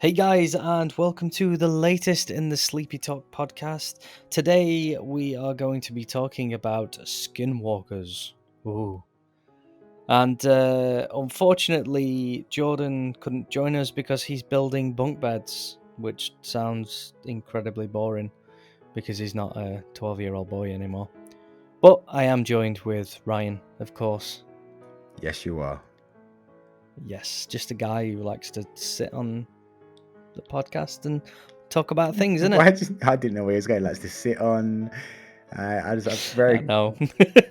Hey guys, and welcome to the latest in the SleepyTalk podcast. Today we are going to be talking about Skinwalkers. Ooh. And unfortunately, Jordan couldn't join us because he's building bunk beds, which sounds incredibly boring because he's not a 12-year-old boy anymore. But I am joined with Ryan, of course. Yes, you are. Yes, just a guy who likes to sit on the podcast and talk about things, isn't it? I didn't know where he was going. Likes to sit on. I'm very I know.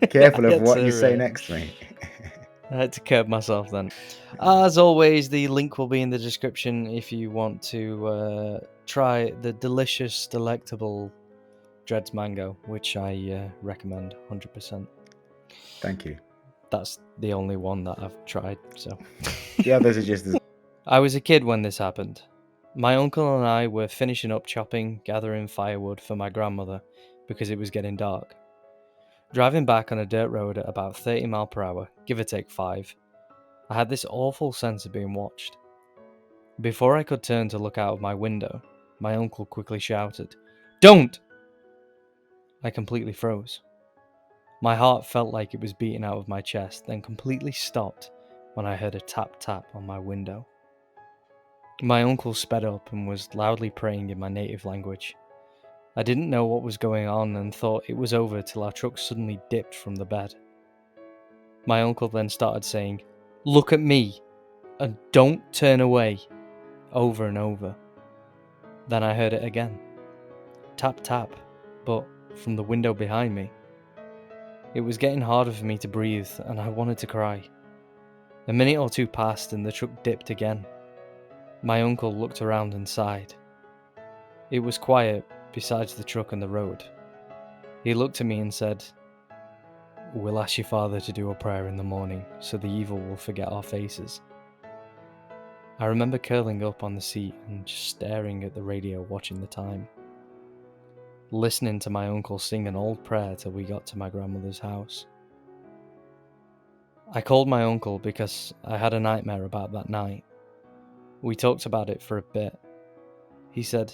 careful I of had what to, you say next, mate. I had to curb myself then. As always, the link will be in the description if you want to try the delicious, delectable Dreads Mango, which I recommend 100%. Thank you. That's the only one that I've tried, so. The others are just as... I was a kid when this happened. My uncle and I were finishing up chopping, gathering firewood for my grandmother because it was getting dark. Driving back on a dirt road at about 30 mph, give or take 5, I had this awful sense of being watched. Before I could turn to look out of my window, my uncle quickly shouted, "Don't!" I completely froze. My heart felt like it was beating out of my chest, then completely stopped when I heard a tap-tap on my window. My uncle sped up and was loudly praying in my native language. I didn't know what was going on and thought it was over till our truck suddenly dipped from the bed. My uncle then started saying, "Look at me, and don't turn away," over and over. Then I heard it again. Tap tap, but from the window behind me. It was getting harder for me to breathe and I wanted to cry. A minute or two passed and the truck dipped again. My uncle looked around and sighed. It was quiet besides the truck and the road. He looked at me and said, "We'll ask your father to do a prayer in the morning so the evil will forget our faces." I remember curling up on the seat and just staring at the radio watching the time, listening to my uncle sing an old prayer till we got to my grandmother's house. I called my uncle because I had a nightmare about that night. We talked about it for a bit. He said,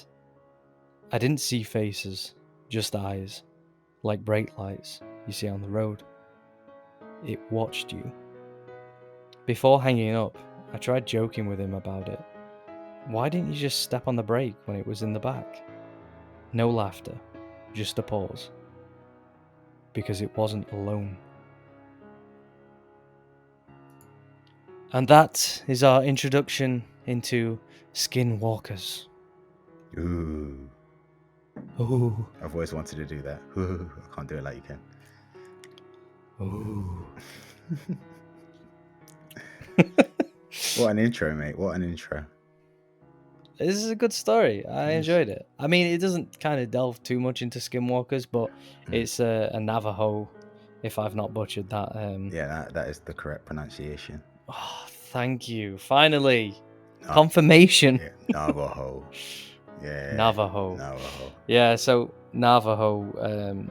"I didn't see faces, just eyes, like brake lights you see on the road. It watched you." Before hanging up, I tried joking with him about it. "Why didn't you just step on the brake when it was in the back?" No laughter, just a pause. Because it wasn't alone. And that is our introduction into Skinwalkers. Ooh. Ooh. I've always wanted to do that. Ooh. I can't do it like you can. Ooh. What an intro, mate. What an intro. This is a good story. I enjoyed it. I mean, it doesn't kind of delve too much into Skinwalkers, but it's a Navajo, if I've not butchered that. Yeah, that is the correct pronunciation. Oh, thank you. Finally. Confirmation. Yeah, Navajo. Yeah. Navajo. Yeah, so Navajo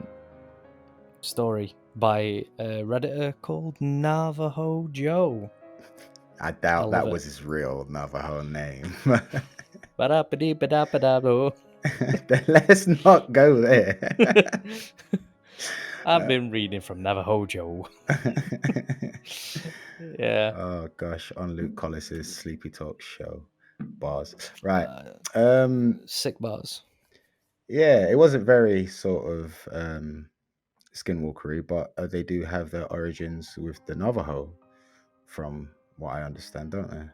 story by a Redditor called Navajo Joe. I doubt that was his real Navajo name. Let's not go there. I've been reading from Navajo Joe. Yeah. Oh gosh, on Luke Collis's SleepyTalk show. Bars. Right. Sick bars. Yeah, it wasn't very sort of skinwalkery, but they do have their origins with the Navajo, from what I understand, don't they?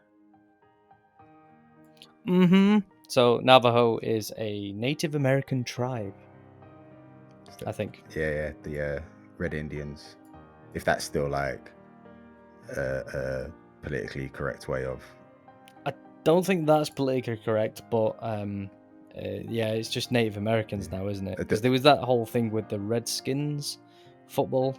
Mm-hmm. So Navajo is a Native American tribe, I think. Yeah, the Red Indians. If that's still like a politically correct way of... I don't think that's politically correct, but yeah, it's just Native Americans now, isn't it? Because there was that whole thing with the Redskins American football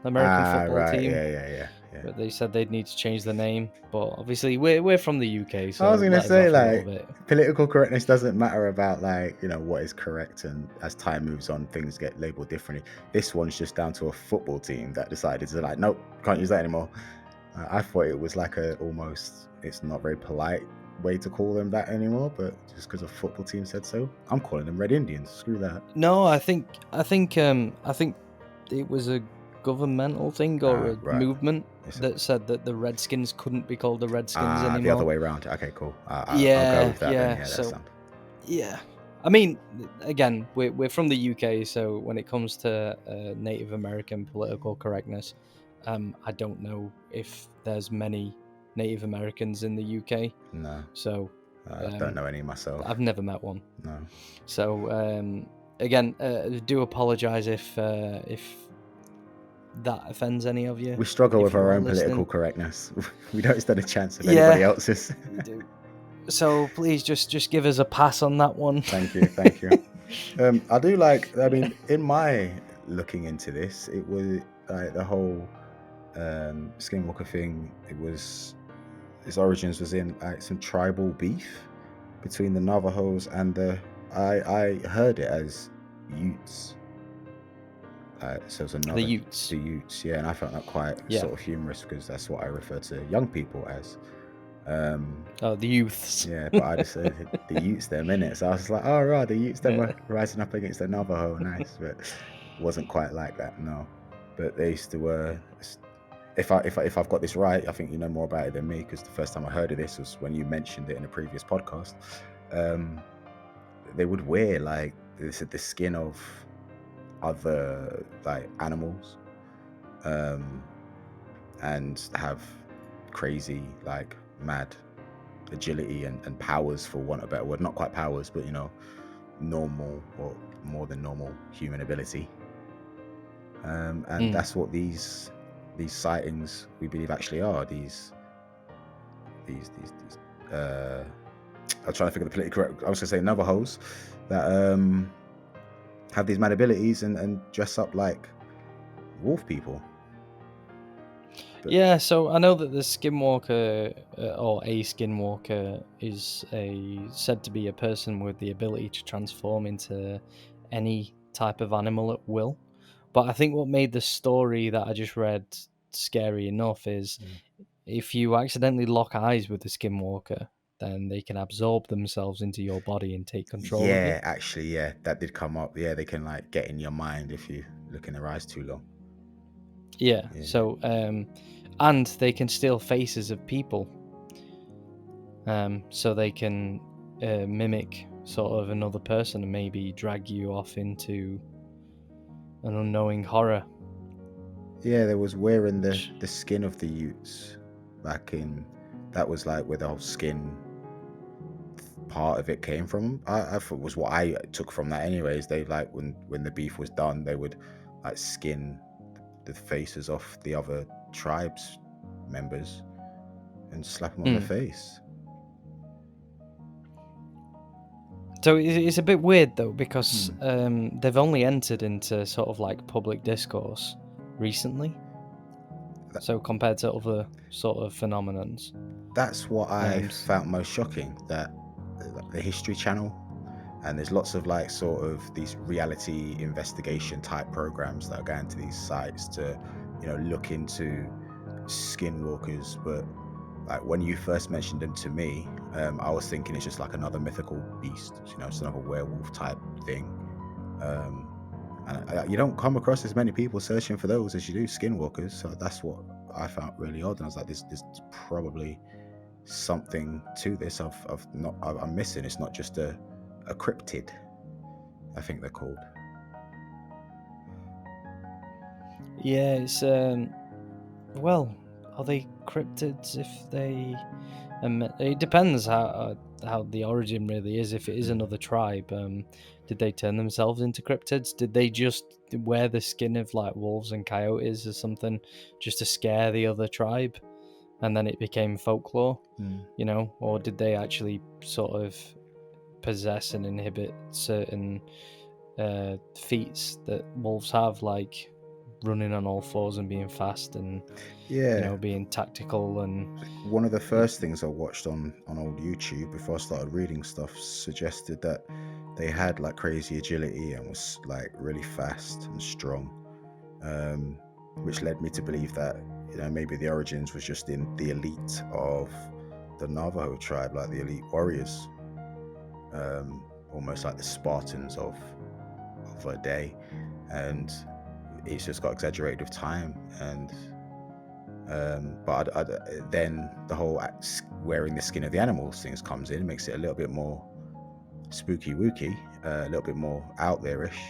team. Yeah. But they said they'd need to change the name, but obviously we're from the UK, so I was gonna say, like, political correctness doesn't matter about, like, you know, what is correct, and as time moves on, things get labeled differently. This one's just down to a football team that decided to, like, nope, can't use that anymore. I thought it was like almost, it's not very polite way to call them that anymore, but just because a football team said so, I'm calling them Red Indians. Screw that. No, I think it was a governmental thing or a Right. movement It's that said that the Redskins couldn't be called the Redskins the anymore. other way around. Okay, cool. I'll go Yeah, with that yeah. then. Yeah, that So sound. yeah, I mean, again, we're from the UK, so when it comes to Native American political correctness, I don't know if there's many Native Americans in the UK. No, So I don't know any myself. I've never met one. No. So again, do apologise if that offends any of you. We struggle if with you our are own political listening. correctness. We don't stand a chance of Yeah. anybody else's. We do. So please just give us a pass on that one. Thank you. I do like. I mean, in my looking into this, it was like the whole Skinwalker thing. Its origins was in like some tribal beef between the Navajos and I heard it as Utes. So it's another The Utes. The Utes, yeah, and I found that quite sort of humorous because that's what I refer to young people as. The youths. Yeah, but I just said the Utes them innit, so I was just like, oh right, the Utes them were rising up against the Navajo, nice, but it wasn't quite like that, no. But they used to. If I've got this right, I think you know more about it than me because the first time I heard of this was when you mentioned it in a previous podcast. They would wear like the skin of other like animals, and have crazy like mad agility and powers, for want of a better word. Not quite powers, but you know, normal or more than normal human ability. And that's what these sightings we believe actually are. These I'm trying to think of the politically correct. I was gonna say Navajos that have these mad abilities and dress up like wolf people. Yeah, so I know that the Skinwalker or a Skinwalker is said to be a person with the ability to transform into any type of animal at will. But I think what made the story that I just read scary enough is if you accidentally lock eyes with the Skinwalker, then they can absorb themselves into your body and take control of Yeah, it. actually, yeah, that did come up. Yeah, they can like get in your mind if you look in their eyes too long. Yeah. So and they can steal faces of people. So they can mimic sort of another person and maybe drag you off into an unknowing horror. Yeah, there was wearing the skin of the Utes back in. That was like where the whole skin part of it came from. I thought was what I took from that. Anyways, they like when the beef was done, they would like skin the faces off the other tribes members and slap them on their face. So it's a bit weird though because they've only entered into sort of like public discourse recently. So compared to other sort of phenomenons. That's what I found most shocking, that the History Channel, and there's lots of like sort of these reality investigation type programs that are going to these sites to, you know, look into skinwalkers. But like when you first mentioned them to me, I was thinking it's just like another mythical beast, you know, it's another werewolf type thing. And you don't come across as many people searching for those as you do skinwalkers. So that's what I found really odd. And I was like, there's probably something to this I'm missing. It's not just a cryptid, I think they're called. Yeah, it's well, are they cryptids if they it depends how the origin really is. If it is another tribe, did they turn themselves into cryptids? Did they just wear the skin of like wolves and coyotes or something just to scare the other tribe, and then it became folklore? You know, or did they actually sort of possess and inhibit certain feats that wolves have, like running on all fours and being fast and you know, being tactical? And one of the first things I watched on old YouTube before I started reading stuff suggested that they had like crazy agility and was like really fast and strong, which led me to believe that, you know, maybe the origins was just in the elite of the Navajo tribe, like the elite warriors, almost like the Spartans of a day, and it's just got exaggerated with time. And but then the whole wearing the skin of the animals things comes in, makes it a little bit more spooky wooky, a little bit more out there-ish.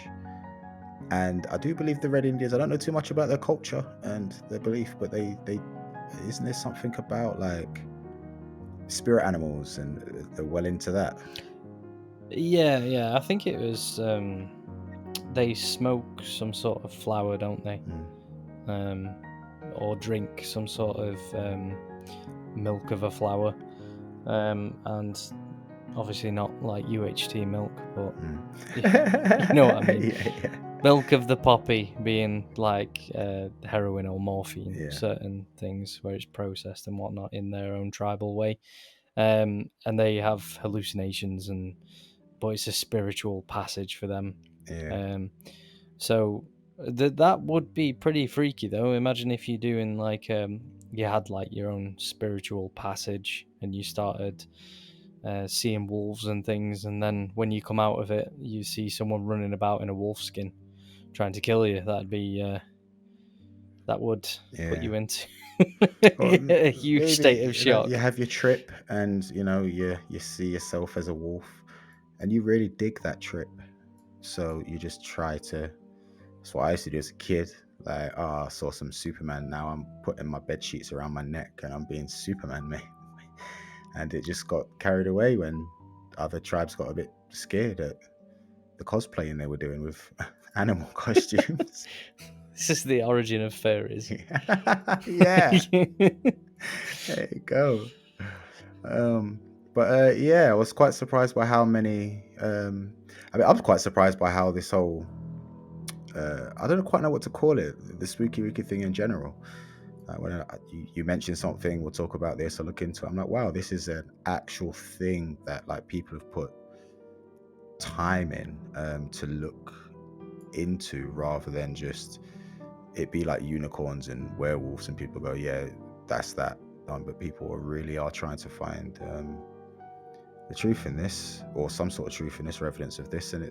And I do believe the Red Indians, I don't know too much about their culture and their belief, but they isn't there something about like spirit animals, and they're well into that? Yeah. I think it was they smoke some sort of flower, don't they? Or drink some sort of milk of a flower, and obviously not like UHT milk, but you know what I mean. Yeah. Milk of the poppy being like heroin or morphine, Yeah. certain things where it's processed and whatnot in their own tribal way, and they have hallucinations, but it's a spiritual passage for them. Yeah. So that would be pretty freaky, though. Imagine if you're doing like you had like your own spiritual passage and you started seeing wolves and things, and then when you come out of it, you see someone running about in a wolf skin trying to kill you. That'd be that would put you into Or a huge maybe state of shock. you have your trip, and you see yourself as a wolf, and you really dig that trip, so you just try to. That's what I used to do as a kid. Like, I saw some Superman. Now I'm putting my bed sheets around my neck and I'm being Superman, mate. And it just got carried away when other tribes got a bit scared at the cosplaying they were doing with animal costumes. This is the origin of furries. Yeah. There you go. But yeah, I was quite surprised by how many. I was quite surprised by how this whole. I don't quite know what to call it. The spooky wooky thing in general. When you mention something, we'll talk about this. I'll look into it. I'm like, wow, this is an actual thing that like people have put time in to look into, rather than just it be like unicorns and werewolves, and people go, yeah, that's that. But people really are trying to find the truth in this, or some sort of truth in this, or evidence of this, and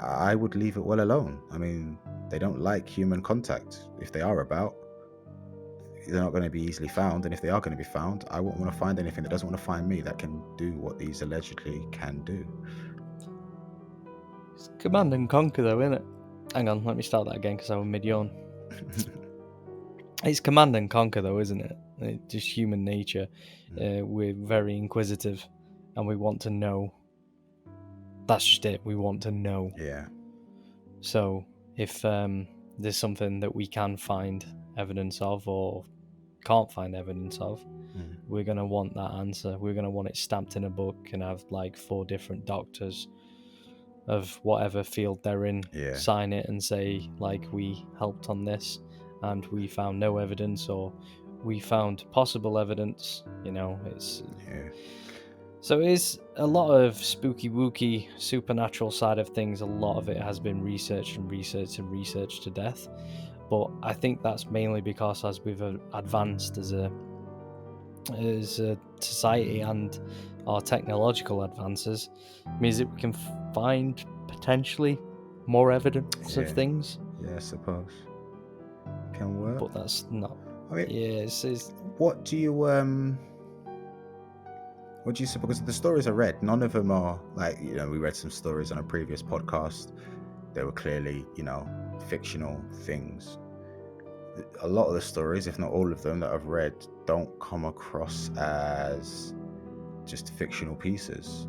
I would leave it well alone. I mean, they don't like human contact. If they are about, they're not going to be easily found, and if they are going to be found, I won't want to find anything that doesn't want to find me that can do what these allegedly can do. It's command and conquer, though, isn't it? Hang on, let me start that again because I was mid-yawn. It's command and conquer, though, isn't it? It's just human nature. We're very inquisitive, and we want to know. That's just it. We want to know. Yeah. So if there's something that we can find evidence of or can't find evidence of, we're going to want that answer. We're going to want it stamped in a book and have like 4 different doctors of whatever field they're in sign it and say, like, we helped on this and we found no evidence, or we found possible evidence. It's so it is a lot of spooky wooky supernatural side of things. A lot of it has been researched to death, but I think that's mainly because as we've advanced as a society, and our technological advances means that we can find potentially more evidence of things. Yeah, I suppose can work, but that's not. I mean, it's what do you suppose? Because the stories I read, none of them are like, we read some stories on a previous podcast. They were clearly, fictional things. A lot of the stories, if not all of them that I've read, don't come across as just fictional pieces.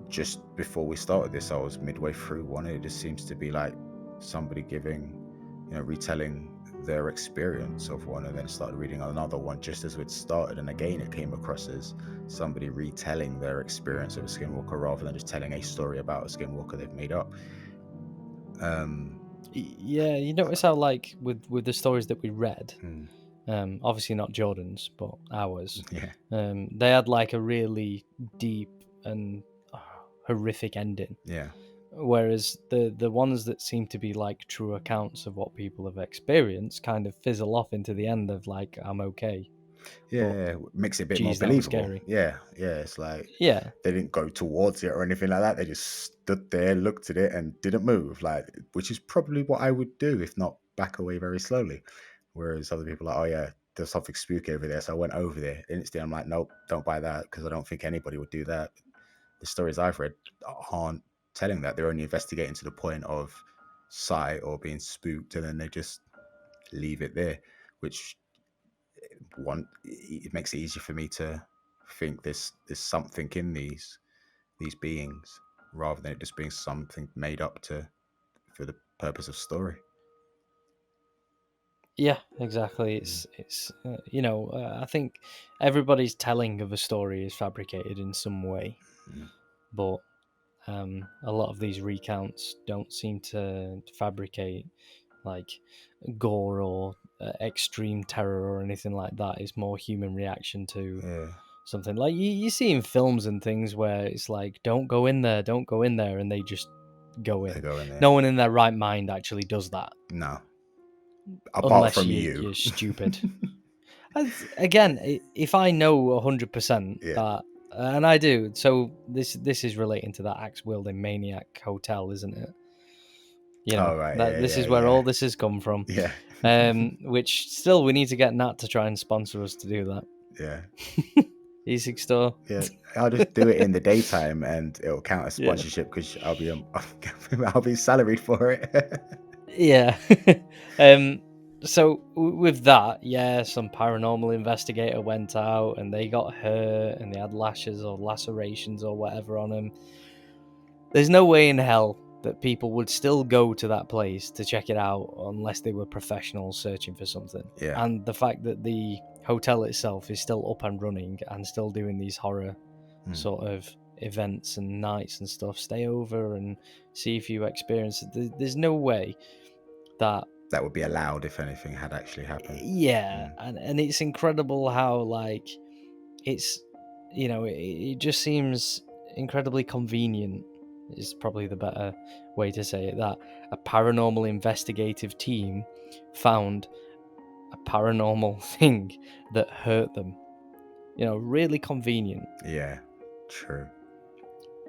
Just before we started this, I was midway through one, and it just seems to be like somebody giving, retelling their experience of one, and then started reading another one just as we'd started, and again it came across as somebody retelling their experience of a skinwalker rather than just telling a story about a skinwalker they've made up. Yeah, you notice how like with the stories that we read, obviously not Jordan's but ours, they had like a really deep and horrific ending, whereas the ones that seem to be like true accounts of what people have experienced kind of fizzle off into the end of like, I'm okay. Yeah, makes it a bit more geez, that was believable. scary. Yeah, it's like Yeah, they didn't go towards it or anything like that. They just stood there, looked at it, and didn't move. Like, which is probably what I would do, if not back away very slowly. Whereas other people are like, oh yeah, there's something spooky over there, so I went over there. Instantly, I'm like, nope, don't buy that, because I don't think anybody would do that. The stories I've read aren't telling that. They're only investigating to the point of sight or being spooked, and then they just leave it there, which it makes it easier for me to think there's something in these beings, rather than it just being something made up to for the purpose of story. yeah, exactly. It's I think everybody's telling of a story is fabricated in some way, Mm. but a lot of these recounts don't seem to fabricate like gore or extreme terror or anything like that. It's more human reaction to Yeah, something. Like you see in films and things where it's like, don't go in there, don't go in there, and they just go they in. go in there. No one in their right mind actually does that, No, apart unless from you. you're stupid. Again, if I know 100% Yeah. that, and I do, so this is relating to that axe wielding maniac hotel, isn't it? Oh right. That Yeah. this Yeah. is where Yeah. all this has come from. Yeah. Which still we need to get Nat to try and sponsor us to do that. Yeah. E6 store. Yeah. I'll just do it in the daytime, and it'll count as Yeah. sponsorship, because I'll be salaried for it. Yeah. So with that, yeah, some paranormal investigator went out and they got hurt and they had lashes or lacerations or whatever on them. There's no way in hell that people would still go to that place to check it out unless they were professionals searching for something. Yeah. And the fact that the hotel itself is still up and running and still doing these horror sort of events and nights and stuff, stay over and see if you experience it. There's no way that would be allowed if anything had actually happened. yeah, and it's incredible how like it's it just seems incredibly convenient is probably the better way to say it, that a paranormal investigative team found a paranormal thing that hurt them. Really convenient. Yeah, true.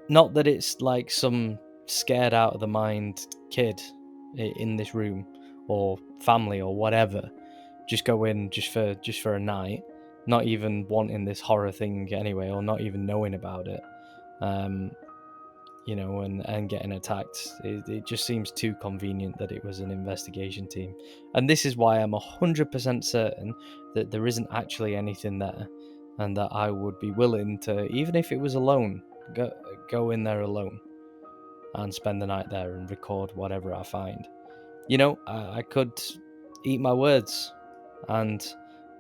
Not that it's like some scared out of the mind kid in this room or family or whatever just go in just for a night, not even wanting this horror thing anyway, or not even knowing about it, and getting attacked. It just seems too convenient that it was an investigation team, and this is why I'm 100% certain that there isn't actually anything there, and that I would be willing to, even if it was alone, go in there alone and spend the night there and record whatever I find. I could eat my words and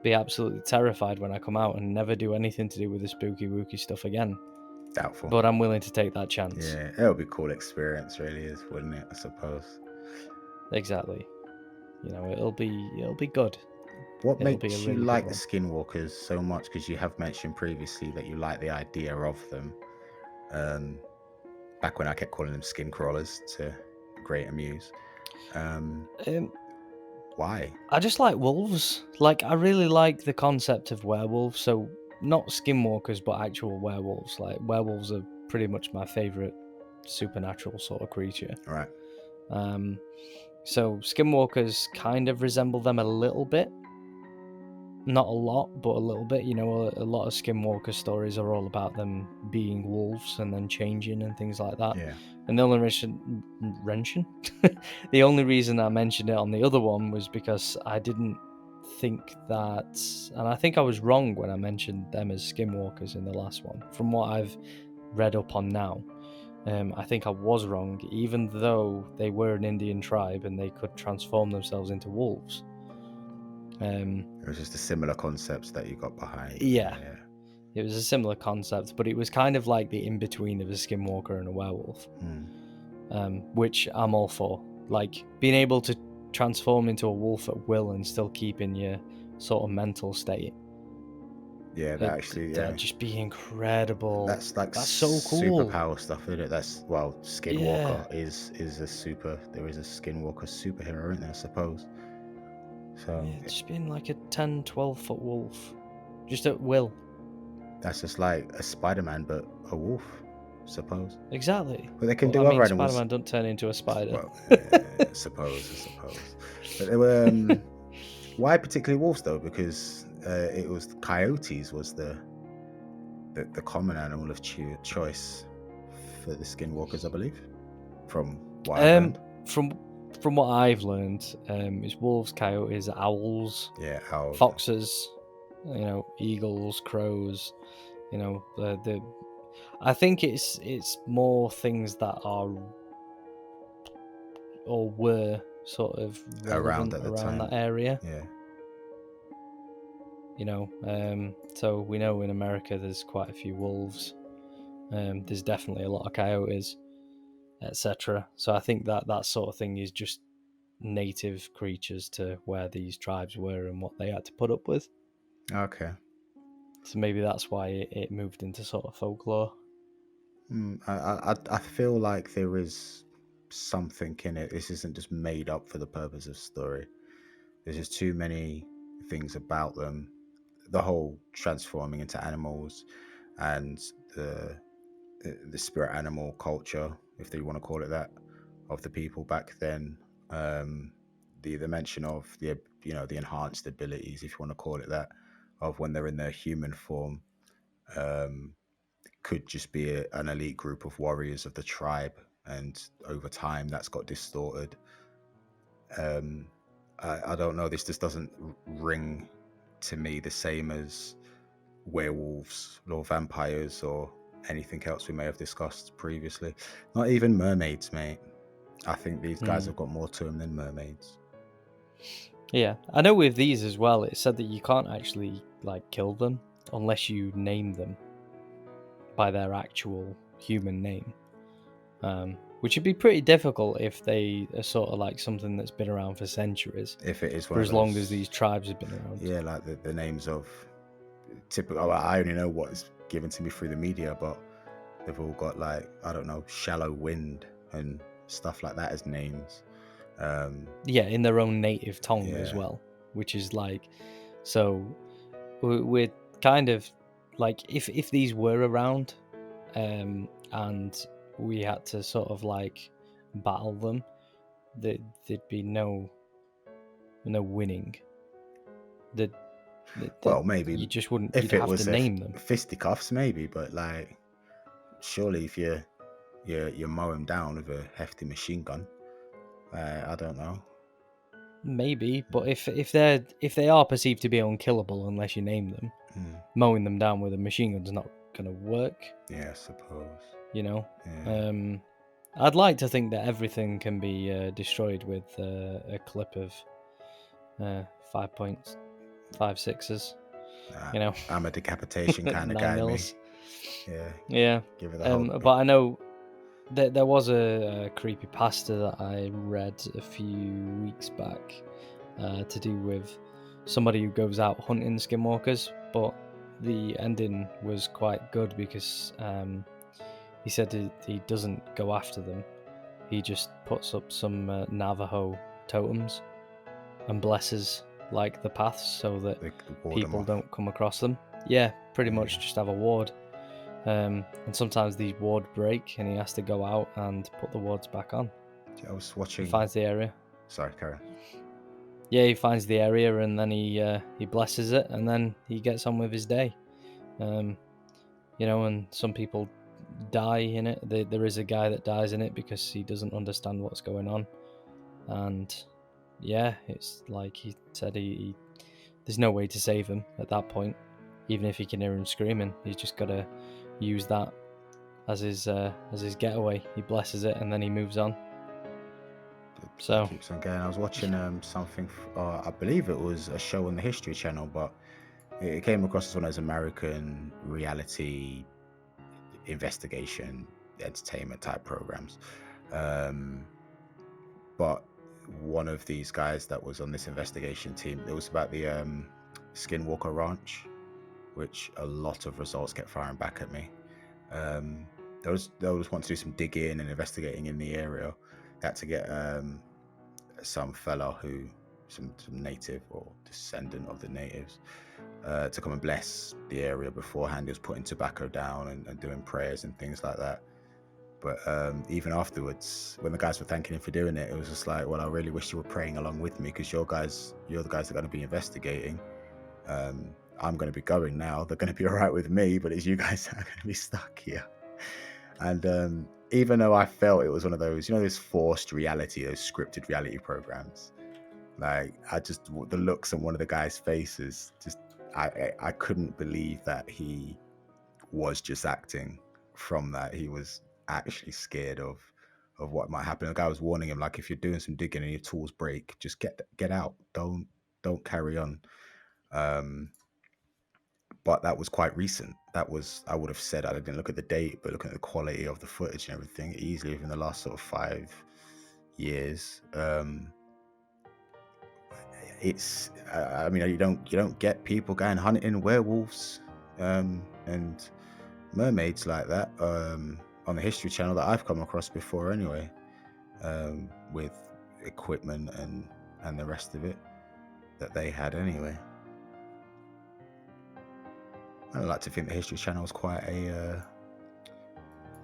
be absolutely terrified when I come out and never do anything to do with the spooky wooky stuff again. Doubtful. But I'm willing to take that chance. Yeah, it'll be a cool experience, really, wouldn't it? I suppose. Exactly. It'll be good. What It'll be makes a you really like good the one. Skinwalkers so much? Because you have mentioned previously that you like the idea of them. Back when I kept calling them skin crawlers to great amuse. Why? I just like wolves. Like, I really like the concept of werewolves. So not skinwalkers, but actual werewolves. Like, werewolves are pretty much my favorite supernatural sort of creature. Right. So skinwalkers kind of resemble them a little bit. Not a lot, but a little bit. A lot of skinwalker stories are all about them being wolves and then changing and things like that. Yeah. And the only the only reason I mentioned it on the other one was because I didn't think that, and I think I was wrong when I mentioned them as skinwalkers in the last one. From what I've read up on now, I think I was wrong, even though they were an Indian tribe and they could transform themselves into wolves. It was just a similar concept that you got behind. Yeah. It was a similar concept, but it was kind of like the in-between of a skinwalker and a werewolf, which I'm all for. Like, being able to transform into a wolf at will and still keep in your sort of mental state. Yeah, that'd just be incredible. That's so cool. Superpower stuff, isn't it? Skinwalker is a super. There is a Skinwalker superhero, isn't there? I suppose. So it's been like a 10, 12 foot wolf. just at will. That's just like a Spider-Man, but a wolf, suppose. Exactly. But they can But, do I mean, other animals. Spider-Man don't turn into a spider. Well, suppose. But they were. Why particularly wolves though? Because it was coyotes was the common animal of choice for the Skinwalkers, I believe. From what I've learned. From what I've learned, it's wolves, coyotes, owls, Yeah, owls. foxes, eagles, crows. The I think it's more things that are or were sort of relevant around that area. Yeah. So we know in America there's quite a few wolves. There's definitely a lot of coyotes, etc. So I think that sort of thing is just native creatures to where these tribes were and what they had to put up with. Okay. So maybe that's why it moved into sort of folklore. I feel like there is something in it. This isn't just made up for the purpose of story. There's just too many things about them. The whole transforming into animals and the spirit animal culture, if they want to call it that, of the people back then. The mention of the enhanced abilities, if you want to call it that, of when they're in their human form, could just be an elite group of warriors of the tribe, and over time that's got distorted. I don't know. This just doesn't ring to me the same as werewolves or vampires or anything else we may have discussed previously. Not even mermaids, mate. I think these guys have got more to them than mermaids. Yeah, I know with these as well, it said that you can't actually kill them unless you name them by their actual human name, which would be pretty difficult if they are sort of like something that's been around for centuries. If it is for as long as these tribes have been around. Yeah, like the names of typical. I only know what's given to me through the media, but they've all got shallow wind and stuff like that as names. In their own native tongue as well, which is so we're kind of if these were around, and we had to sort of battle them, there'd be no winning. Well, maybe you just wouldn't. If you'd it have was to name them. Fisticuffs, maybe, but surely if you mow them down with a hefty machine gun, I don't know. Maybe, but if they are perceived to be unkillable unless you name them, mowing them down with a machine gun's not gonna work. Yeah, I suppose. Yeah. I'd like to think that everything can be destroyed with a clip of 5.56s. I'm a decapitation kind of guy. mils. Yeah. Give it the whole... But I know there was a creepypasta that I read a few weeks back to do with somebody who goes out hunting skinwalkers, but the ending was quite good because he said he doesn't go after them. He just puts up some Navajo totems and blesses the paths so that people don't come across them. Yeah, pretty much just have a ward. And sometimes these wards break and he has to go out and put the wards back on. I was watching... He finds the area. Sorry, Karen. Yeah, he finds the area and then he blesses it and then he gets on with his day. And some people die in it. There is a guy that dies in it because he doesn't understand what's going on. And yeah, it's like he said he there's no way to save him at that point. Even if he can hear him screaming, he's just got to use that as his getaway. He blesses it and then he moves on. So keeps on going. I was watching something. I believe it was a show on the History Channel, but it came across as one of those American reality investigation, entertainment type programs. But one of these guys that was on this investigation team, it was about the Skinwalker Ranch, which a lot of results kept firing back at me. They always want to do some digging and investigating in the area. They had to get some fella who some native or descendant of the natives, to come and bless the area beforehand. He was putting tobacco down and doing prayers and things like that. But even afterwards, when the guys were thanking him for doing it, it was just like, well, I really wish you were praying along with me, because you're the guys that are going to be investigating. I'm going to be going now. They're going to be all right with me, but it's you guys that are going to be stuck here. And even though I felt it was one of those, those forced reality, those scripted reality programs, like the looks on one of the guys' faces, just I couldn't believe that he was just acting from that. He was actually scared of what might happen. The guy was warning him, like, if you're doing some digging and your tools break, just get out. Don't carry on. But that was quite recent. That was, I would have said, I didn't look at the date, but looking at the quality of the footage and everything, easily within the last sort of 5 years. It's, I mean, you don't get people going hunting werewolves and mermaids like that on the History Channel that I've come across before, anyway, with equipment and the rest of it that they had, anyway. I like to think the History Channel is quite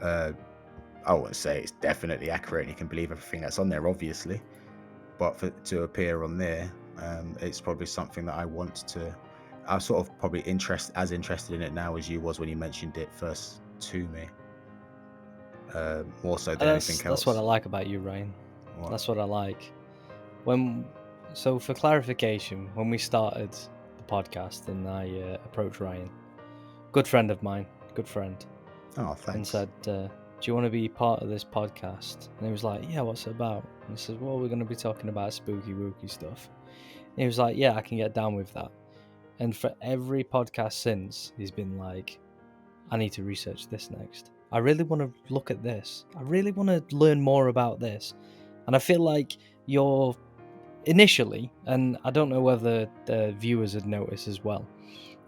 I wouldn't say it's definitely accurate and you can believe everything that's on there, obviously, but to appear on there, it's probably something that I'm sort of probably as interested in it now as you was when you mentioned it first to me, more so than anything else. That's what I like about you, Ryan. What? That's what I like. So for clarification, when we started the podcast and I approached Ryan, good friend of mine, oh, thanks, and said, do you want to be part of this podcast? And he was like, yeah, what's it about? And I said, well, we're going to be talking about spooky wooky stuff. And he was like, yeah, I can get down with that. And for every podcast since, he's been like, I need to research this next. I really want to look at this. I really want to learn more about this. And I feel like you're initially, and I don't know whether the viewers had noticed as well,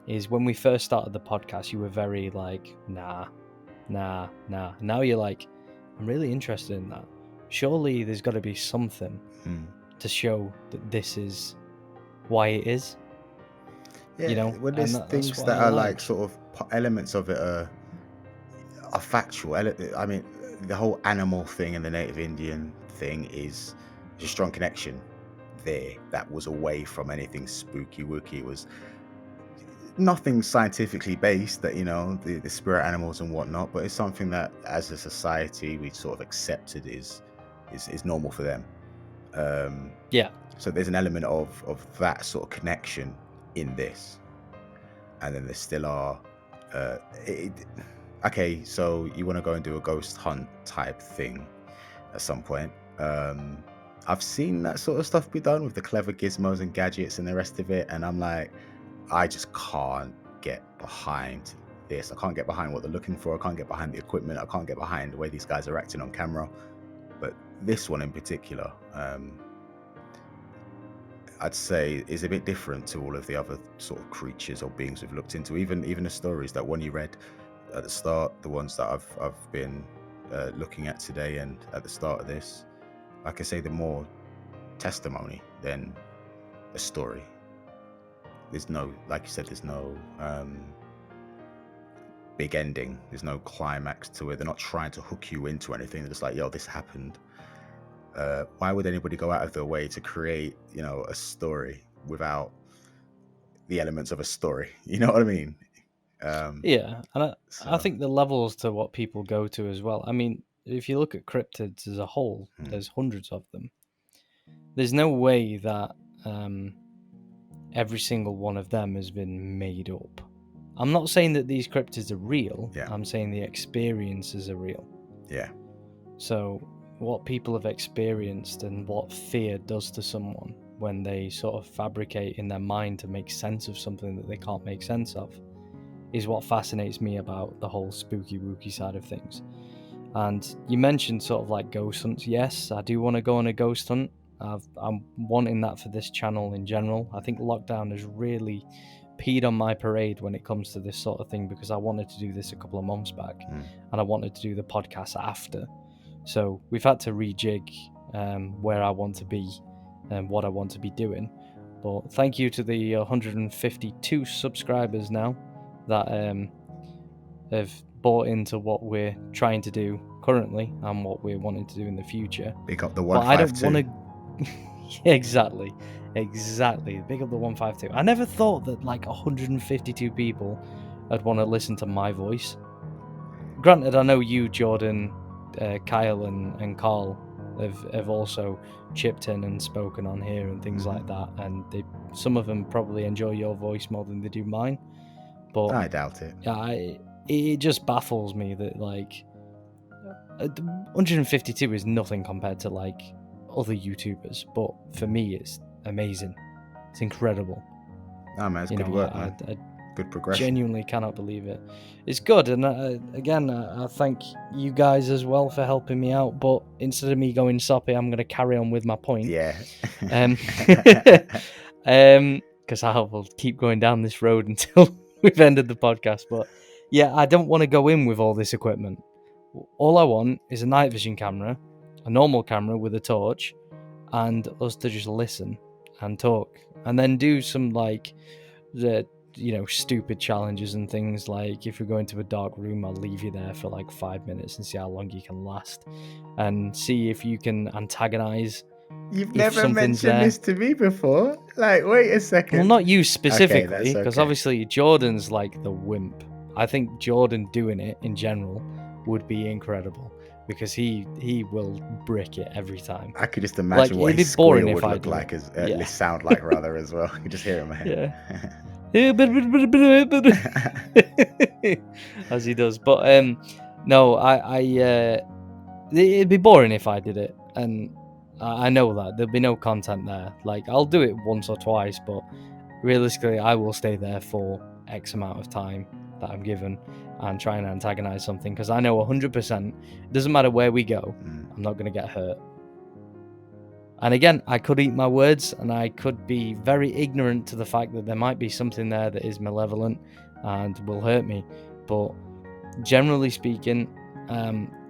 is when we first started the podcast, you were very like, nah. Now you're like, I'm really interested in that. Surely there's got to be something to show that this is why it is. Yeah, when there's things that are like sort of elements of it are factual. I mean, the whole animal thing and the native Indian thing is a strong connection there that was away from anything spooky wooky. It was nothing scientifically based, that the spirit animals and whatnot, but it's something that as a society we sort of accepted is normal for them. Yeah, so there's an element of that sort of connection in this, and then there still are okay, so you want to go and do a ghost hunt type thing at some point. I've seen that sort of stuff be done with the clever gizmos and gadgets and the rest of it, and I'm like, I just can't get behind this. I can't get behind what they're looking for. I can't get behind the equipment. I can't get behind the way these guys are acting on camera. But this one in particular, I'd say is a bit different to all of the other sort of creatures or beings we've looked into. Even the stories, that one you read at the start, the ones that I've been looking at today and at the start of this, like I say, they're more testimony than a story. There's no, like you said, there's no big ending. There's no climax to it. They're not trying to hook you into anything. They're just like, yo, this happened. Why would anybody go out of their way to create, a story without the elements of a story? You know what I mean? Yeah, and I think the levels to what people go to as well. I mean, if you look at cryptids as a whole, there's hundreds of them. There's no way that every single one of them has been made up. I'm not saying that these cryptids are real. Yeah. I'm saying the experiences are real. Yeah. So what people have experienced and what fear does to someone when they sort of fabricate in their mind to make sense of something that they can't make sense of is what fascinates me about the whole spooky wooky side of things. And you mentioned sort of like ghost hunts. Yes, I do want to go on a ghost hunt. I'm wanting that for this channel in general. I think lockdown has really peed on my parade when it comes to this sort of thing, because I wanted to do this a couple of months back and I wanted to do the podcast after. So we've had to rejig where I want to be and what I want to be doing. But thank you to the 152 subscribers now that have bought into what we're trying to do currently and what we're wanting to do in the future. Big up the But I don't 152. want to. Exactly. Big up the 152. I never thought that like 152 people would want to listen to my voice. Granted, I know you, Jordan, Kyle, and Carl have also chipped in and spoken on here and things like that, and some of them probably enjoy your voice more than they do mine. But I doubt it. It just baffles me that like 152 is nothing compared to like other YouTubers, but for me it's amazing. It's incredible. Oh man, it's good work, man. Good progression. Genuinely cannot believe it. It's good, and again, I thank you guys as well for helping me out. But instead of me going soppy, I'm going to carry on with my point. Yeah. Because I will keep going down this road until we've ended the podcast. But yeah, I don't want to go in with all this equipment. All I want is a night vision camera, a normal camera with a torch, and us to just listen and talk, and then do some like the stupid challenges and things. Like if we go into a dark room, I'll leave you there for like 5 minutes and see how long you can last, and see if you can antagonize. You've never mentioned this to me before. Like, wait a second. Well, not you specifically, Okay, because obviously Jordan's like the wimp. I think Jordan doing it in general would be incredible, because he will brick it every time. I could just imagine what his squeal would look like, sound like rather as well. You just hear it in my head. Yeah. As he does. But no, it'd be boring if I did it, and I know that there'll be no content there. Like, I'll do it once or twice, but realistically I will stay there for X amount of time that I'm given and try and antagonize something, because I know 100% it doesn't matter where we go, I'm not going to get hurt. And again, I could eat my words, and I could be very ignorant to the fact that there might be something there that is malevolent and will hurt me. But generally speaking,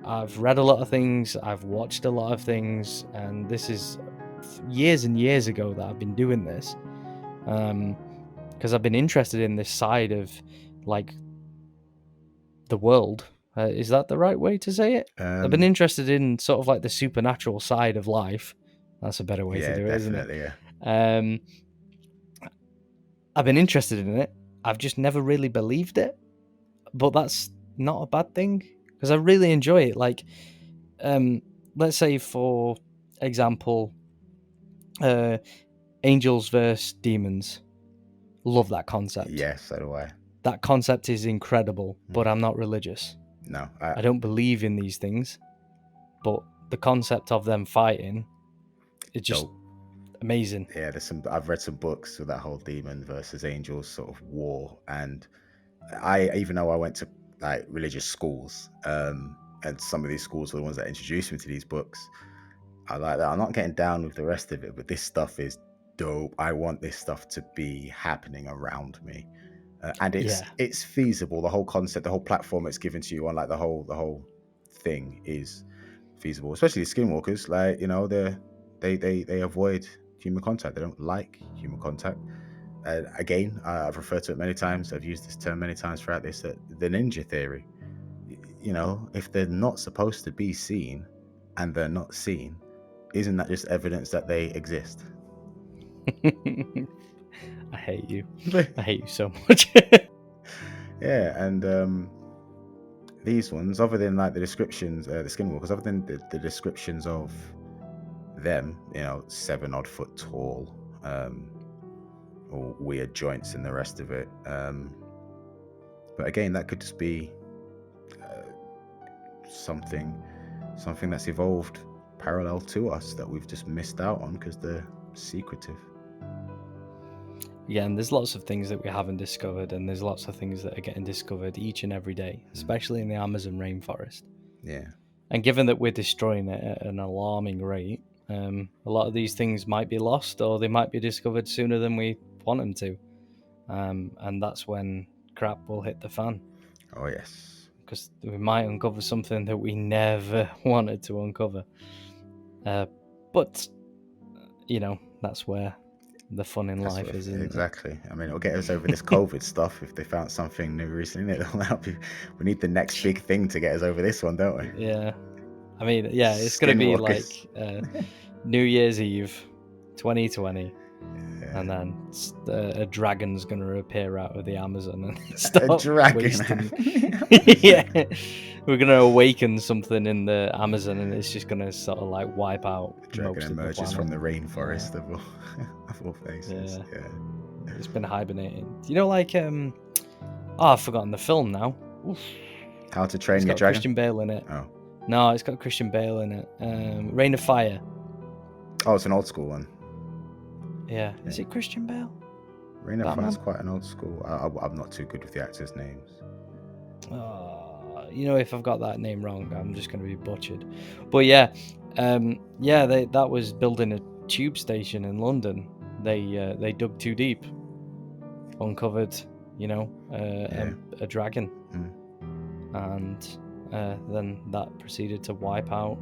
I've read a lot of things, I've watched a lot of things, and this is years and years ago that I've been doing this, because I've been interested in this side of like the world. Is that the right way to say it? I've been interested in sort of like the supernatural side of life. That's a better way to do it, isn't it? Yeah. I've been interested in it. I've just never really believed it, but that's not a bad thing, because I really enjoy it. Like, let's say for example, angels versus demons. Love that concept. Yes, so do I. That concept is incredible, but I'm not religious. No, I don't believe in these things, but the concept of them fighting, it's just amazing. Yeah, I've read some books with that whole demon versus angels sort of war, and even though I went to like religious schools, and some of these schools were the ones that introduced me to these books, I like that. I'm not getting down with the rest of it, but this stuff is dope. I want this stuff to be happening around me, and it's feasible. The whole concept, the whole platform it's given to you on like the whole thing is feasible. Especially the Skinwalkers, like, you know, they avoid human contact. They don't like human contact. Again, I've referred to it many times. I've used this term many times throughout this. The ninja theory. You know, if they're not supposed to be seen and they're not seen, isn't that just evidence that they exist? I hate you. I hate you so much. Yeah, and these ones, other than like the descriptions, the Skinwalkers, other than the descriptions of them, you know, 7 odd foot tall, or weird joints and the rest of it. But again, that could just be something that's evolved parallel to us that we've just missed out on because they're secretive. Yeah, and there's lots of things that we haven't discovered, and there's lots of things that are getting discovered each and every day, especially in the Amazon rainforest. Yeah. And given that we're destroying it at an alarming rate, a lot of these things might be lost, or they might be discovered sooner than we want them to. And that's when crap will hit the fan. Oh, yes. Because we might uncover something that we never wanted to uncover. But, you know, That's where the fun in life is, isn't it? Exactly. I mean, it'll get us over this COVID stuff if they found something new recently. It'll help you. We need the next big thing to get us over this one, don't we? Yeah. I mean, yeah, it's going to be like Skinwalkers. New Year's Eve 2020. Yeah. And then a dragon's going to appear out of the Amazon and A start dragon. wasting. Yeah, we're going to awaken something in the Amazon, and it's just going to sort of like wipe out A dragon most of the emerges planet. from the rainforest of all places. Yeah. It's been hibernating. You know, like I've forgotten the film now. Oof. How to Train It's Your got Dragon. Christian Bale in it. Oh. No, it's got Christian Bale in it. Reign of Fire. Oh, it's an old school one. Yeah. Is it Christian Bale? Reign of Fire is quite an old school. I'm not too good with the actors' names. You know, if I've got that name wrong, I'm just going to be butchered. But yeah, that was building a tube station in London. They dug too deep, uncovered, a dragon, and then that proceeded to wipe out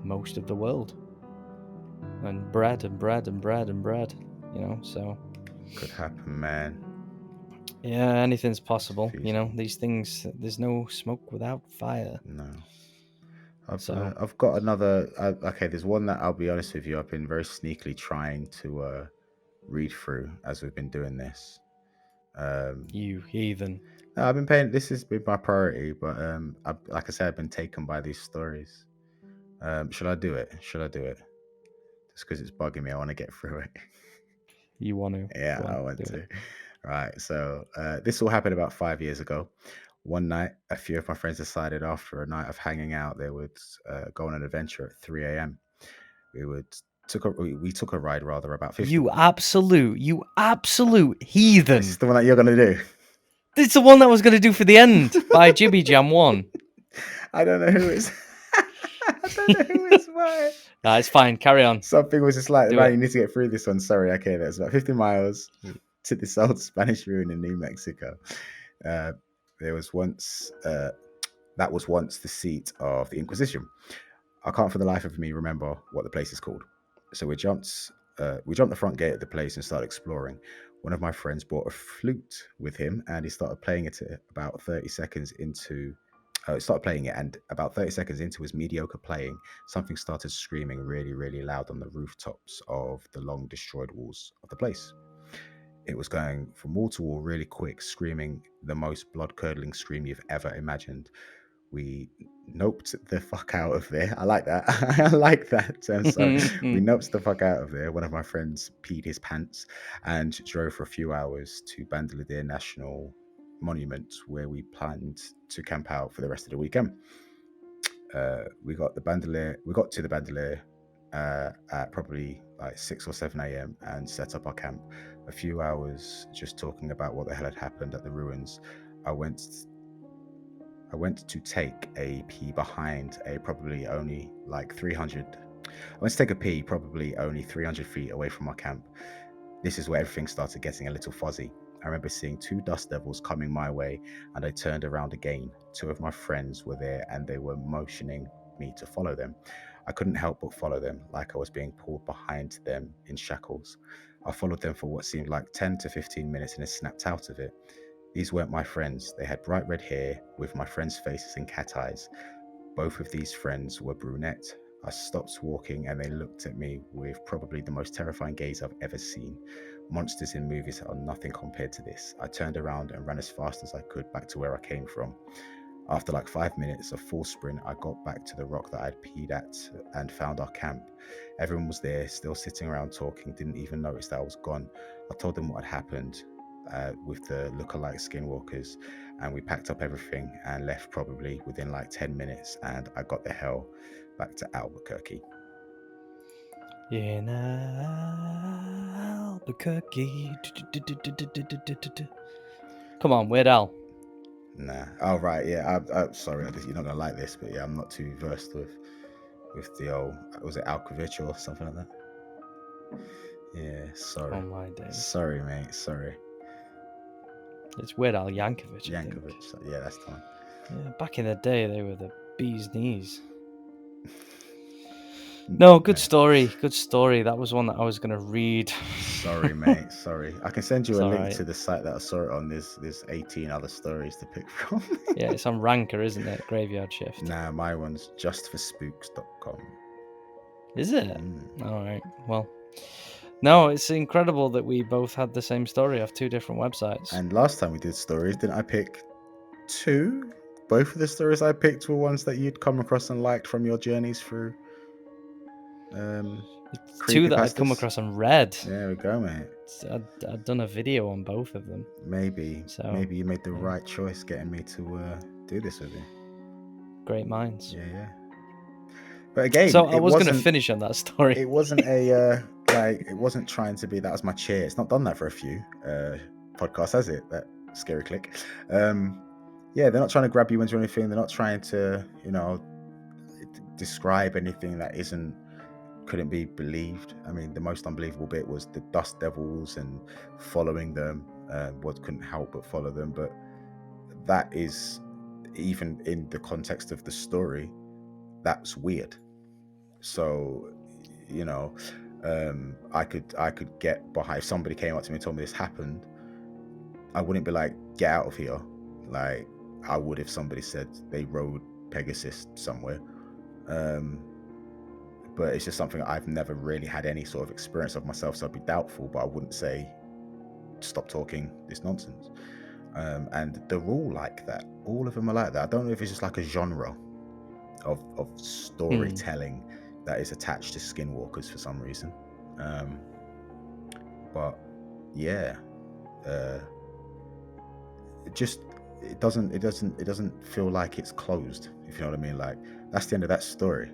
most of the world. And bread and bread and bread and bread, so. Could happen, man. Yeah, anything's possible. These things, there's no smoke without fire. No. I've got another. Okay, there's one that I'll be honest with you. I've been very sneakily trying to read through as we've been doing this. You heathen. No, I've been paying. This has been my priority, but like I said, I've been taken by these stories. Should I do it? Just because it's bugging me, I want to get through it. You want to? Yeah, I want to. Right. So this all happened about 5 years ago. One night, a few of my friends decided after a night of hanging out, they would go on an adventure at 3 a.m. We took a ride rather about 50. You absolute heathen. This is the one that you're gonna do. This is the one that I was gonna do for the end by Jibby Jam 1. I don't know who it's. I don't know who it's by. Nah, it's fine. Carry on. Something was just like, man, you need to get through this one. Sorry, okay, that's about 50 miles to this old Spanish ruin in New Mexico. There was once that was once the seat of the Inquisition. I can't for the life of me remember what the place is called. So we jumped the front gate of the place and started exploring. One of my friends brought a flute with him, and he started playing it about 30 seconds into. Started playing it, and about 30 seconds into his mediocre playing, something started screaming really, really loud on the rooftops of the long destroyed walls of the place. It was going from wall to wall really quick, screaming the most blood-curdling scream you've ever imagined. We noped the fuck out of there. I like that. I like that. So we noped the fuck out of there. One of my friends peed his pants and drove for a few hours to Bandelier National Monument, where we planned to camp out for the rest of the weekend. We got to the Bandelier at probably like 6 or 7 a.m. and set up our camp. A few hours just talking about what the hell had happened at the ruins. I went to take a pee behind a probably only like 300. I went to take a pee probably only 300 feet away from our camp. This is where everything started getting a little fuzzy. I remember seeing 2 dust devils coming my way, and I turned around again. 2 of my friends were there, and they were motioning me to follow them. I couldn't help but follow them, like I was being pulled behind them in shackles. I followed them for what seemed like 10 to 15 minutes and then snapped out of it. These weren't my friends. They had bright red hair with my friends' faces and cat eyes. Both of these friends were brunette. I stopped walking and they looked at me with probably the most terrifying gaze I've ever seen. Monsters in movies are nothing compared to this. I turned around and ran as fast as I could back to where I came from. After like 5 minutes of full sprint, I got back to the rock that I'd peed at and found our camp. Everyone was there, still sitting around talking, didn't even notice that I was gone. I told them what had happened with the lookalike Skinwalkers, and we packed up everything and left probably within like 10 minutes, and I got the hell back to Albuquerque. In Albuquerque. Come on, Weird Al. Nah. Oh, right. Yeah. I'm sorry. You're not going to like this, but yeah, I'm not too versed with the old, was it Alkovich or something like that? Yeah. Sorry. Oh, my days. Sorry, mate. Sorry. It's Weird Al Yankovic. Yankovic. Yeah, that's the one. Yeah, back in the day, they were the bee's knees. No, good story. Good story. That was one that I was going to read. Sorry, mate. Sorry. I can send you It's a all link right. to the site that I saw it on. There's 18 other stories to pick from. Yeah, it's on Ranker, isn't it? Graveyard Shift. Nah, my one's justforspooks.com. Is it? All right. Well, no, it's incredible that we both had the same story off two different websites. And last time we did stories, didn't I pick two? Both of the stories I picked were ones that you'd come across and liked from your journeys through two that I'd come creepypastas. across and read. There we go, mate. I'd done a video on both of them. Maybe you made the yeah. right choice getting me to do this with you. Great minds. Yeah. But again, so I was going to finish on that story. It wasn't a it wasn't trying to be that was my chair. It's not done that for a few podcasts, has it? That scary click. Yeah, they're not trying to grab you into anything. They're not trying to, describe anything that couldn't be believed. I mean, the most unbelievable bit was the dust devils and following them. What couldn't help but follow them. But that is, even in the context of the story, that's weird. So, I could get behind. If somebody came up to me and told me this happened, I wouldn't be like, get out of here, like I would if somebody said they rode Pegasus somewhere. But it's just something I've never really had any sort of experience of myself, so I'd be doubtful, but I wouldn't say stop talking this nonsense. And they're all like that. All of them are like that. I don't know if it's just like a genre of storytelling that is attached to Skinwalkers for some reason. But yeah, it doesn't feel like it's closed, if you know what I mean. Like, that's the end of that story.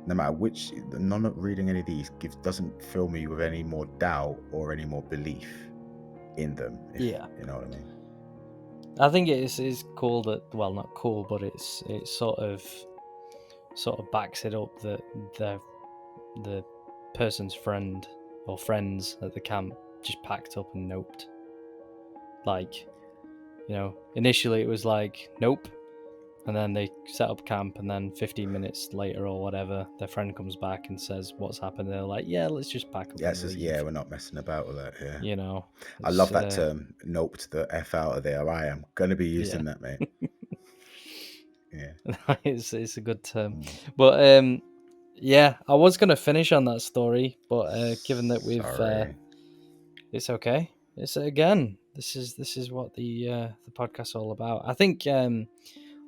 No matter which, not reading any of these doesn't fill me with any more doubt or any more belief in them. You know what I mean. I think it's cool that, well, not cool, but it sort of backs it up that the person's friend or friends at the camp just packed up and noped. Like, initially it was like, nope. And then they set up camp, and then 15 minutes later or whatever, their friend comes back and says, what's happened? And they're like, yeah, let's just pack up. Yeah, we're not messing about with that. Yeah. I love that term, noped the F out of there. I am going to be using that, mate. Yeah. It's a good term. But yeah, I was going to finish on that story, but given that we've... it's okay. It's again, this is what the podcast's all about. I think...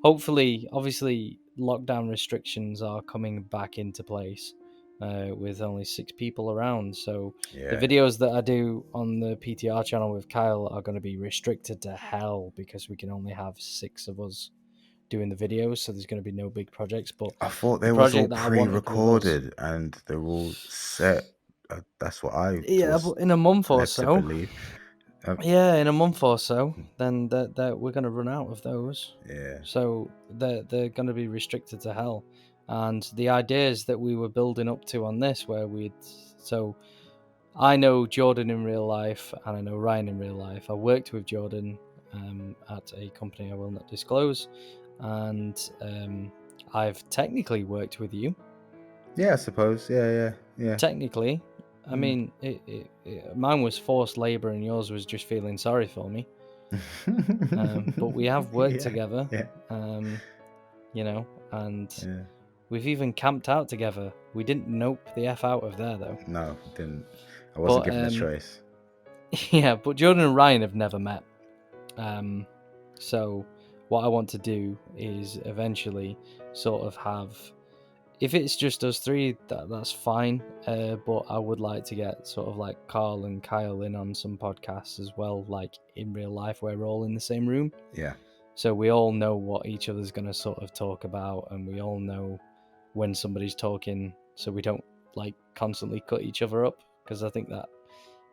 hopefully, obviously, lockdown restrictions are coming back into place with only 6 people around. So the videos that I do on the PTR channel with Kyle are going to be restricted to hell because we can only have 6 of us doing the videos. So there's going to be no big projects. But I thought they were all pre-recorded and they're all set. That's what I but in a month or so. Believe. In a month or so, then we're going to run out of those. Yeah. So they're going to be restricted to hell. And the ideas that we were building up to on this, so I know Jordan in real life and I know Ryan in real life. I worked with Jordan at a company I will not disclose, and I've technically worked with you. Yeah, I suppose. Yeah. Technically. I mean, mine was forced labor and yours was just feeling sorry for me. But we have worked together, and we've even camped out together. We didn't nope the F out of there, though. No, didn't. I wasn't given a choice. Yeah, but Jordan and Ryan have never met. So what I want to do is eventually sort of have... If it's just us 3, that's fine. But I would like to get sort of like Carl and Kyle in on some podcasts as well, like in real life, where we're all in the same room. Yeah. So we all know what each other's going to sort of talk about, and we all know when somebody's talking, so we don't like constantly cut each other up. Because I think that,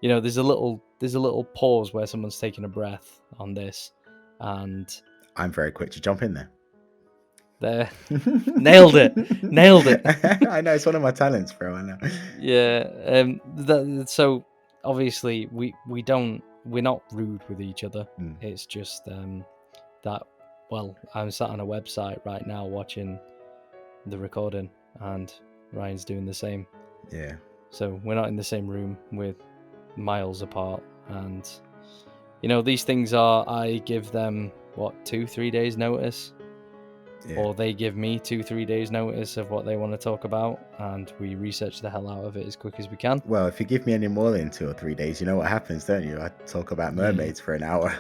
there's a little pause where someone's taking a breath on this, and I'm very quick to jump in there. There, nailed it. I know, it's one of my talents, bro. I know. Yeah. So obviously we're not rude with each other. It's just that, well, I'm sat on a website right now watching the recording, and Ryan's doing the same. Yeah. So we're not in the same room, we're miles apart. And, these things are, I give them, 2-3 days notice? Yeah. Or they give me 2-3 days notice of what they want to talk about, and we research the hell out of it as quick as we can. Well, if you give me any more than 2 or 3 days, you know what happens, don't you? I talk about mermaids for an hour.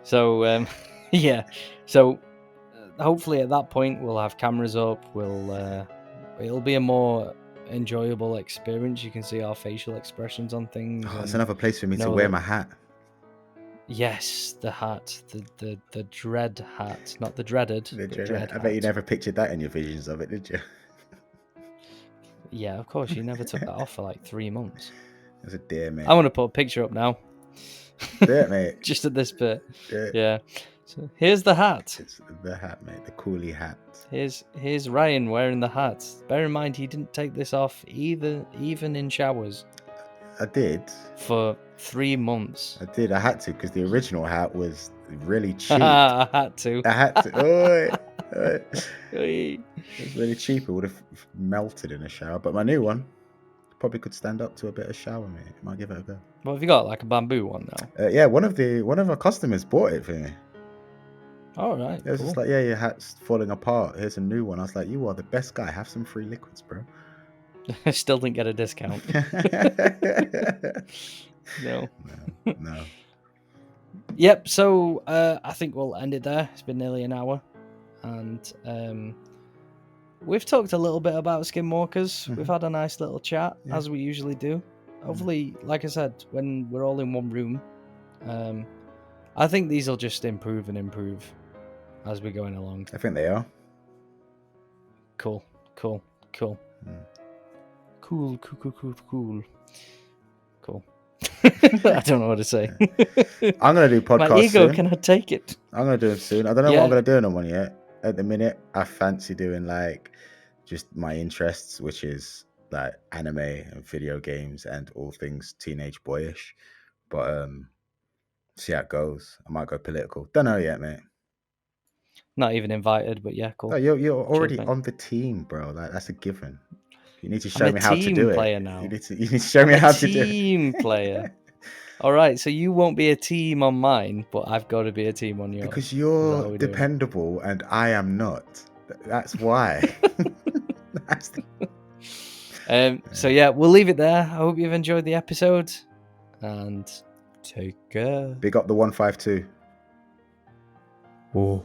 So, yeah. So, hopefully at that point we'll have cameras up. It'll be a more enjoyable experience. You can see our facial expressions on things. Oh, it's and another place for me to know wear that- my hat. Yes, the hat, the dread hat, not the dreaded. The but dread hat. I hat. bet you never pictured that in your visions of it, did you? Yeah, of course. You never took that off for like 3 months. That's a dear, mate. I want to put a picture up now. Do it, mate. Just at this bit. Do it. Yeah. So here's the hat. It's the hat, mate. The coolie hat. Here's Ryan wearing the hat. Bear in mind he didn't take this off even in showers I did. for 3 months. I did. I had to because the original hat was really cheap. I had to. I had to. Oi, oi. Hey. It was really cheap. It would have melted in a shower. But my new one probably could stand up to a bit of shower, mate. Might give it a go. What have you got? Like a bamboo one now? Yeah, one of our customers bought it for me. All right. It was just like, yeah, your hat's falling apart. Here's a new one. I was like, you are the best guy. Have some free liquids, bro. I still didn't get a discount. No. No. Yep. So I think we'll end it there. It's been nearly an hour, and we've talked a little bit about Skinwalkers. We've had a nice little chat, as we usually do. Hopefully, like I said, when we're all in one room, I think these will just improve and improve as we're going along. I think they are. Cool. I don't know what to say. I'm going to do podcasts My ego soon. cannot take it. I'm going to do them soon. I don't know what I'm going to do in them one yet. At the minute, I fancy doing like just my interests, which is like anime and video games and all things teenage boyish. But see how it goes. I might go political. Don't know yet, mate. Not even invited, but yeah, cool. Oh, you're already mate. on the team, bro. Like that's a given. You need to show I'm me a how to team do it. player now. You need to show me I'm how a to do it. team player. All right, so you won't be a team on mine, but I've got to be a team on yours. Because Is that you're what we're doing? dependable and I am not. That's why. So yeah, we'll leave it there. I hope you've enjoyed the episode, and take care. Big up the 152. Oh.